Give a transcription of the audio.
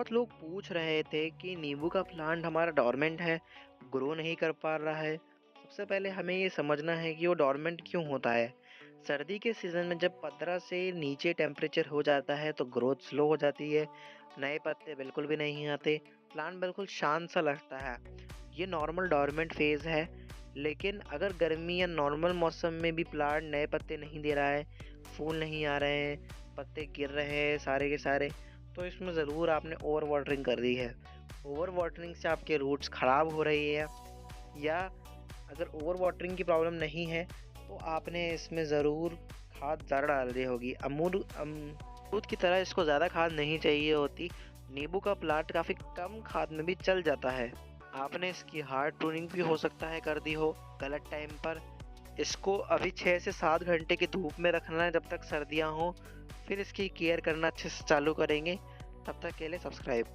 बहुत लोग पूछ रहे थे कि नींबू का प्लांट हमारा डोरमेंट है, ग्रो नहीं कर पा रहा है। सबसे पहले हमें ये समझना है कि वो डोरमेंट क्यों होता है। सर्दी के सीज़न में जब 15 से नीचे टेम्परेचर हो जाता है तो ग्रोथ स्लो हो जाती है, नए पत्ते बिल्कुल भी नहीं आते, प्लांट बिल्कुल शांत सा लगता है। ये नॉर्मल डोरमेंट फेज़ है, लेकिन अगर गर्मी या नॉर्मल मौसम में भी प्लांट नए पत्ते नहीं दे रहा है, फूल नहीं आ रहे हैं, पत्ते गिर रहे हैं सारे के सारे, तो इसमें ज़रूर आपने ओवर वाटरिंग कर दी है। ओवर वाटरिंग से आपके रूट्स ख़राब हो रही है, या अगर ओवर वाटरिंग की प्रॉब्लम नहीं है तो आपने इसमें ज़रूर खाद ज़्यादा डाल दी होगी। अमरूद की तरह इसको ज़्यादा खाद नहीं चाहिए होती। नींबू का प्लांट काफ़ी कम खाद में भी चल जाता है। आपने इसकी हार्ड प्रूनिंग भी हो सकता है कर दी हो गलत टाइम पर। इसको अभी 6 से 7 घंटे की धूप में रखना है जब तक सर्दियाँ हों, फिर इसकी केयर करना अच्छे से चालू करेंगे। तब तक के लिए सब्सक्राइब।